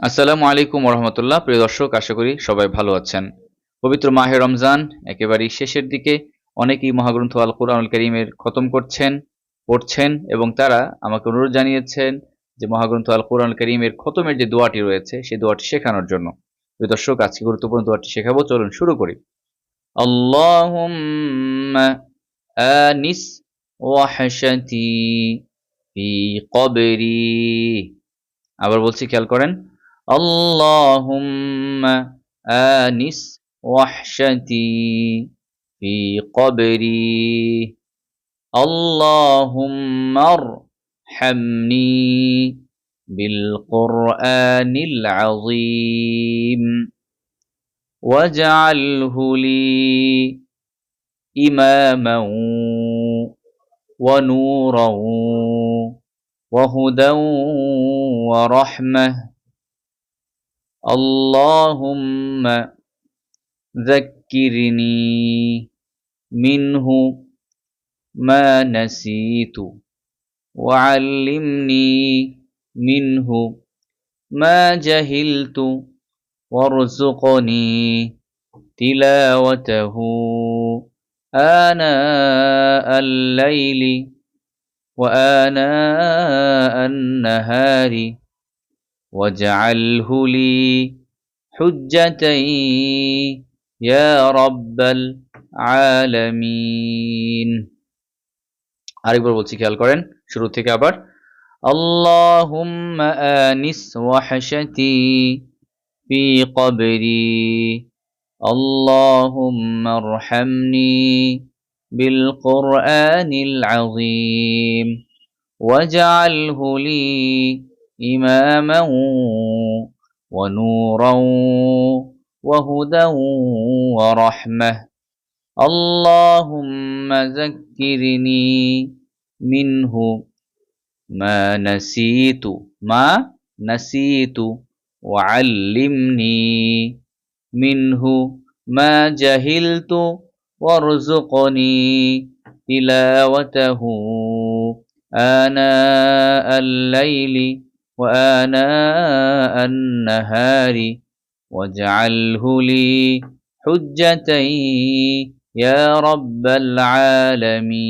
আসসালামু আলাইকুম ওরহমতুল্লাহ। প্রিয় দর্শক, আশা করি সবাই ভালো আছেন। পবিত্র মাহে রমজান একেবারেই শেষের দিকে। অনেকেই মহাগ্রন্থ আল কুরআনুল কারীমের খতম করছেন, পড়ছেন এবং তারা আমাকে অনুরোধ জানিয়েছেন যে মহাগ্রন্থ আল কুরআনুল কারীমের খতমের যে দোয়াটি রয়েছে সেই দোয়াটি শেখানোর জন্য। প্রিয় দর্শক, আজকে গুরুত্বপূর্ণ দোয়াটি শেখাবো, চলুন শুরু করি। আল্লাহুম্মা আনিস ওয়াহশাতি ফি কবরি। আবার বলছি, খেয়াল করেন। আল্লাহুম্মা আনিস ওয়াহশাতি ফি কবরি। আল্লাহুম্মা আরহামনি বিল কুরআনিল আযীম ওয়াজআলহু লি ইমামান ওয়া নূরান ওয়া হুদান ওয়া রাহমাহ। اللهم ذكرني منه ما نسيت وعلمني منه ما جهلت وارزقني تلاوته آناء الليل وآناء النهار واجعله لي حجة يا رب العالمين। আরেকবার বলছি, খেয়াল করেন, শুরু থেকে আবার। আল্লাহুম্মা আনিস ওয়াহশাতি ফি কবরি। আল্লাহুম্মা আরহামনি বিল কুরআনিল আযীম ওয়াজআলহু লি إماما ونورا وهدى ورحمة. اللهم ذكرني منه ما نسيت وعلمني منه ما جهلت وارزقني تلاوته آناء الليل وآناء النهار واجعله لي حجة يا رب العالمين।